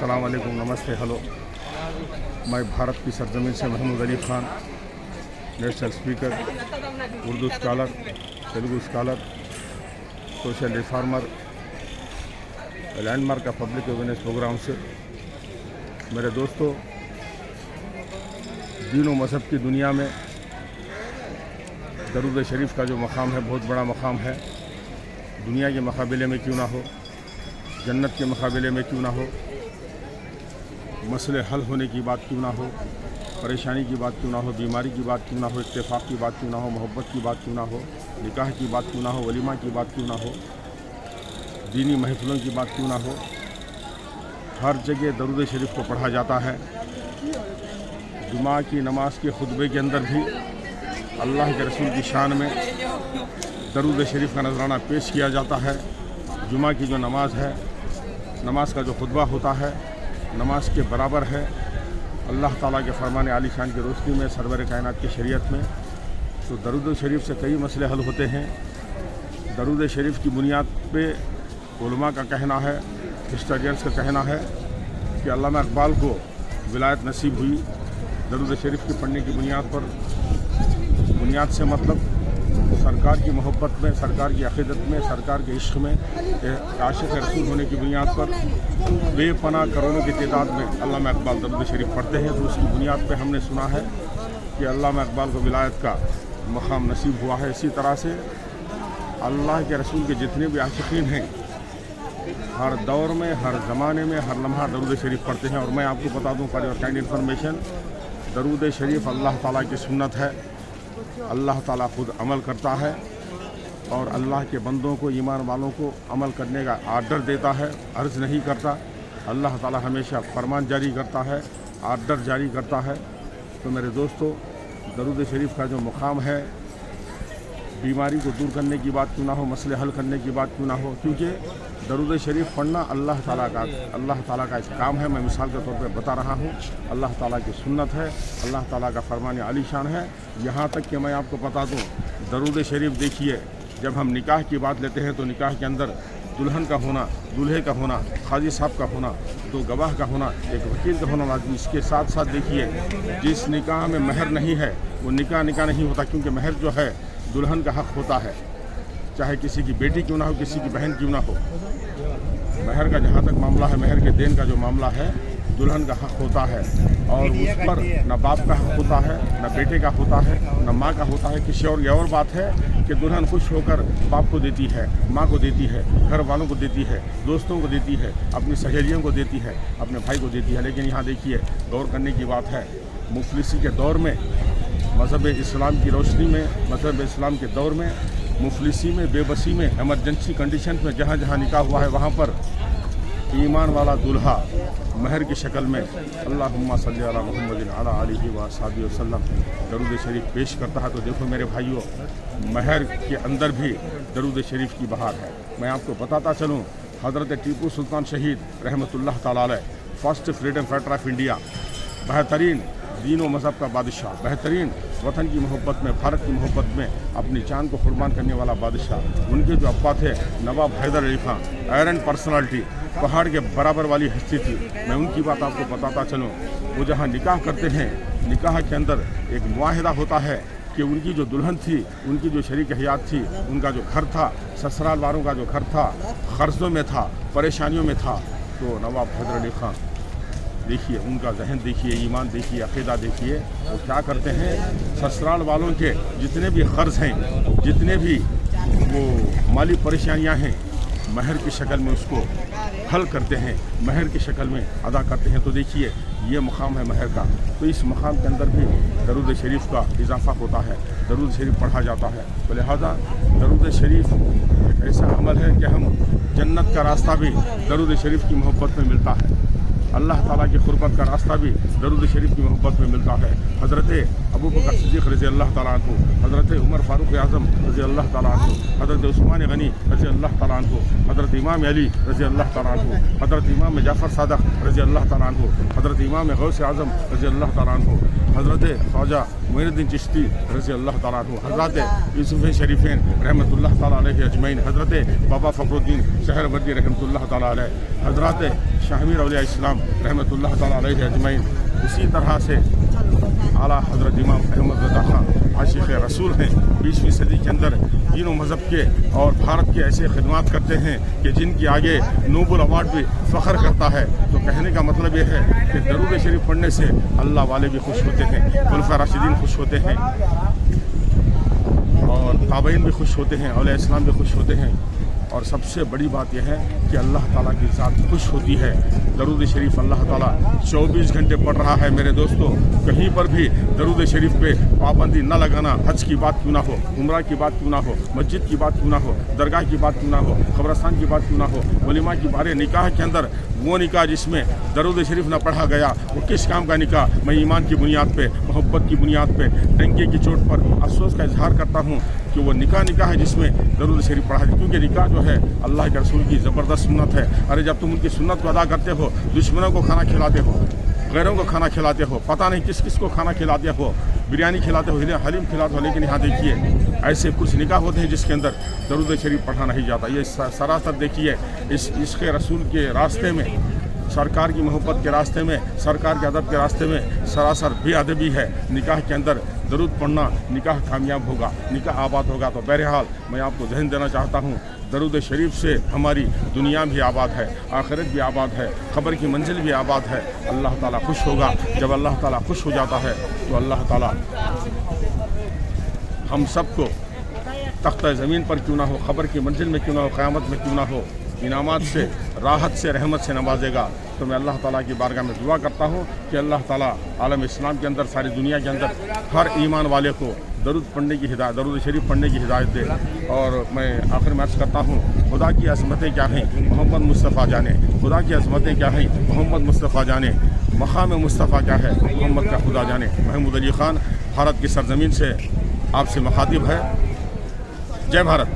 अस्सलाम वालेकुम, नमस्ते, हेलो। मैं भारत की सरजमीन से Mahmood Ali Khan, national speaker, Urdu scholar, Telugu scholar, social reformer, landmark का पब्लिक अवेयरनेस प्रोग्राम से। मेरे दोस्तों, दीन व मज़हब की दुनिया में दरूद शरीफ का जो मकाम है बहुत बड़ा मकाम है। दुनिया के मुकाबले में क्यों ना हो, जन्नत के मुकाबले में क्यों ना हो, मसले हल होने की बात क्यों ना हो, परेशानी की बात क्यों ना हो, बीमारी की बात क्यों ना हो, इत्तेफाक की बात क्यों ना हो, मोहब्बत की बात क्यों ना हो, निकाह की बात क्यों ना हो, वलीमा की बात क्यों ना हो, दीनी महफिलों की बात क्यों ना हो, हर जगह दरूद शरीफ को पढ़ा जाता है। जुमा की नमाज के खुतबे के अंदर भी अल्लाह के रसूल की शान में दरूद शरीफ का नजराना पेश किया जाता है। जुमा की जो नमाज है, नमाज का जो खुतबा होता है, नमाज के बराबर है। अल्लाह ताला के फरमान आली शान की रोशनी में, सरवर कायनात की शरीयत में तो दरूद शरीफ से कई मसले हल होते हैं। दरूद शरीफ की बुनियाद पे उलमा का कहना है, हिस्टोरियंस का कहना है कि अल्लामा इकबाल को विलायत नसीब हुई दरूद शरीफ की पढ़ने की बुनियाद पर। बुनियाद से मतलब सरकार की मोहब्बत में, सरकार की अक़ीदत में, सरकार के इश्क़ में, आशिक़ रसूल होने की बुनियाद पर बेपनाह करोड़ों की तादाद में अल्लामा इकबाल दरूद शरीफ पढ़ते हैं। तो उसकी बुनियाद पे हमने सुना है कि अल्लामा इकबाल को विलायत का मकाम नसीब हुआ है। इसी तरह से अल्लाह के रसूल के जितने भी आशिक़ीन हैं हर दौर में, हर ज़माने में, हर लम्हा दरूद शरीफ पढ़ते हैं। और मैं आपको बता दूँ फॉर योर काइंड इन्फॉर्मेशन, दरूद शरीफ अल्लाह ताला की सुन्नत है। अल्लाह ताला खुद अमल करता है और अल्लाह के बंदों को, ईमान वालों को अमल करने का आर्डर देता है, अर्ज़ नहीं करता। अल्लाह ताला हमेशा फरमान जारी करता है, आर्डर जारी करता है। तो मेरे दोस्तों, दरूद शरीफ का जो मुकाम है, बीमारी को दूर करने की बात क्यों ना हो, मसले हल करने की बात क्यों ना हो, क्योंकि दरूद शरीफ पढ़ना अल्लाह ताला का एक काम है। मैं मिसाल के तौर पे बता रहा हूँ, अल्लाह ताला की सुन्नत है, अल्लाह ताला का फरमान आली शान है। यहाँ तक कि मैं आपको बता दूँ, दरूद शरीफ देखिए, जब हम निकाह की बात लेते हैं तो निकाह के अंदर दुल्हन का होना, दूल्हे का होना, काजी साहब का होना, दो गवाह का होना, एक वकील का होना लाज़मी। इसके साथ साथ देखिए, जिस निकाह में महर नहीं है वो निकाह नहीं होता, क्योंकि महर जो है दुल्हन का हक़ होता है, चाहे किसी की बेटी क्यों ना हो, किसी की बहन क्यों ना हो। महर का जहाँ तक मामला है, महर के देन का जो मामला है, दुल्हन का हक़ होता है और उस पर न बाप का हक़ होता है, न बेटे का होता है, न माँ का होता है। किसी और ये और बात है कि दुल्हन खुश होकर बाप को देती है, माँ को देती है, घर वालों को देती है, दोस्तों को देती है, अपनी सहेलियों को देती है, अपने भाई को देती है। लेकिन यहाँ देखिए, गौर करने की बात है, मुफलिसी के दौर में, मज़हब इस्लाम की रोशनी में, मज़हब इस्लाम के दौर में, मुफलिसी में, बेबसी में, एमरजेंसी कंडीशन में जहाँ जहाँ निकाह हुआ है वहाँ पर ईमान वाला दूल्हा महर की शक्ल में अल्लाहुम्मा सल्ली अला मुहम्मदिन अला आलिहि व अस्हाबिहि वसल्लम दरूद शरीफ पेश करता है। तो देखो मेरे भाइयों, महर के अंदर भी दरूद शरीफ की बहार है। मैं आपको बताता चलूँ, हज़रत टीपू सुल्तान शहीद रहमतुल्लाह ताला अलैह, first freedom fighter of India, बेहतरीन दीन व मज़हब का बादशाह, बेहतरीन वतन की मोहब्बत में, भारत की मोहब्बत में अपनी जान को कुर्बान करने वाला बादशाह, उनके जो अब्बा थे नवाब हैदर अली खान, आयरन पर्सनालिटी, पहाड़ के बराबर वाली हस्ती थी। मैं उनकी बात आपको बताता चलूँ, वो जहाँ निकाह करते हैं, निकाह के अंदर एक मुआहिदा होता है कि उनकी जो दुल्हन थी, उनकी जो शरीक हयात थी, उनका जो घर था, ससुराल वालों का जो घर था, कर्ज़ों में था, परेशानियों में था। तो नवाब हैदर अली खान देखिए, उनका जहन देखिए, ईमान देखिए, अक़ीदा देखिए, वो क्या करते हैं, ससुराल वालों के जितने भी कर्ज़ हैं, जितने भी वो माली परेशानियां हैं, महर की शक्ल में उसको हल करते हैं, महर की शक्ल में अदा करते हैं। तो देखिए, ये मकाम है महर का। तो इस मकाम के अंदर भी दरूद शरीफ का इजाफा होता है, दरूद शरीफ पढ़ा जाता है। तो लिहाजा दरूद शरीफ एक ऐसा अमल है कि हम जन्नत का रास्ता भी दरूद शरीफ की मोहब्बत में मिलता है, अल्लाह ताला की क़ुर्बत का रास्ता भी दरूद शरीफ की मोहब्बत में मिलता है। हज़रत अबू बकर सिद्दीक़ रज़ी अल्लाह ताला अन्हु, हज़रत उमर फारूक आज़म रज़ी अल्लाह ताला अन्हु, हज़रत उस्मान गनी रज़ी अल्लाह ताला अन्हु, हज़रत इमाम अली रज़ी अल्लाह ताला अन्हु, हज़रत इमाम जाफ़र सादिक़ रज़ी अल्लाह ताला अन्हु, हज़रत इमाम गौस आज़म रज़ी अल्लाह ताला अन्हु, हज़रत ख्वाजा मोइनुद्दीन चिश्ती रज़ी अल्लाह ताला अन्हु, हज़रत यूसुफ़ शरीफ़ैन रहमतुल्लाह ताला अलैहि अजमैन, हज़रत बाबा फ़खरुद्दीन सहरवर्दी रहमतुल्लाह ताला अलैह, हज़रत शाहमीर औलिया इस्लाम रहमतुल्लाह ताला अलैहि अजमैन। इसी तरह से आला हज़रत इमाम अहमद रज़ा खां आशिक़ रसूल हैं, 20वीं सदी के अंदर तीनों मज़हब के और भारत के ऐसे खिदमात करते हैं कि जिनकी आगे नोबल अवार्ड भी फ़ख्र करता है। तो कहने का मतलब ये है कि दरूद शरीफ पढ़ने से अल्लाह वाले भी खुश होते हैं, खुलफ़ा राशिदीन खुश होते हैं और ताबईन भी खुश होते हैं, औलिया इस्लाम भी खुश होते हैं। और सबसे बड़ी बात यह है कि अल्लाह ताला की ज़ात खुश होती है। दरूद शरीफ अल्लाह ताला 24 घंटे पढ़ रहा है। मेरे दोस्तों, कहीं पर भी दरूद शरीफ पे पाबंदी न लगाना। हज की बात क्यों ना हो, उम्रा की बात क्यों ना हो, मस्जिद की बात क्यों ना हो, दरगाह की बात क्यों ना हो, कब्रस्तान की बात क्यों ना हो, वलीमा की बारे निकाह के अंदर वो निकाह जिसमें दरूद शरीफ न पढ़ा गया वो किस काम का निकाह। मैं ईमान की बुनियाद पे, मोहब्बत की बुनियाद पे, डंके की चोट पर अफसोस का इजहार करता हूँ कि वो निकाह है जिसमें दरूद शरीफ पढ़ा है। क्योंकि निकाह जो है अल्लाह के रसूल की ज़बरदस्त सुन्नत है। अरे जब तुम उनकी सुन्नत को अदा करते हो, दुश्मनों को खाना खिलाते हो, गैरों को खाना खिलाते हो, पता नहीं किस किस को खाना खिलाते हो, बिरयानी खिलाते हो, हलीम खिलाते हो, लेकिन यहाँ देखिए ऐसे कुछ निकाह होते हैं जिसके अंदर दरूद शरीफ पढ़ा नहीं जाता। ये सरासर देखिए इस इश्क़ रसूल के रास्ते में, सरकार की मोहब्बत के रास्ते में, सरकार के अदब के रास्ते में सरासर बेअदबी है। निकाह के अंदर दरूद पढ़ना, निकाह कामयाब होगा, निकाह आबाद होगा। तो बहरहाल मैं आपको ज़हन देना चाहता हूँ, दरूद शरीफ से हमारी दुनिया भी आबाद है, आखिरत भी आबाद है, ख़बर की मंजिल भी आबाद है। अल्लाह ताला खुश होगा। जब अल्लाह ताला खुश हो जाता है तो अल्लाह ताला हम सबको तख्ता ज़मीन पर क्यों ना हो, ख़बर की मंजिल में क्यों ना हो, क़यामत में क्यों ना हो, इनामात से, राहत से, रहमत से नवाजेगा। तो मैं अल्लाह ताला की बारगाह में दुआ करता हूँ कि अल्लाह ताला आलम इस्लाम के अंदर, सारी दुनिया के अंदर हर ईमान वाले को दरूद पढ़ने की हिदायत, दरूद शरीफ पढ़ने की हिदायत दे। और मैं आखिर में अर्ज़ करता हूँ, खुदा की अज़मतें क्या हैं मोहम्मद मुस्तफ़ा जाने, खुदा की अज़मतें क्या हैं मोहम्मद मुस्तफ़ा जाने, मक़ाम मुस्तफ़ा क्या है मोहम्मद का खुदा जाने। महमूद अली ख़ान भारत की सरज़मीन से आपसे मुखातिब है। जय भारत।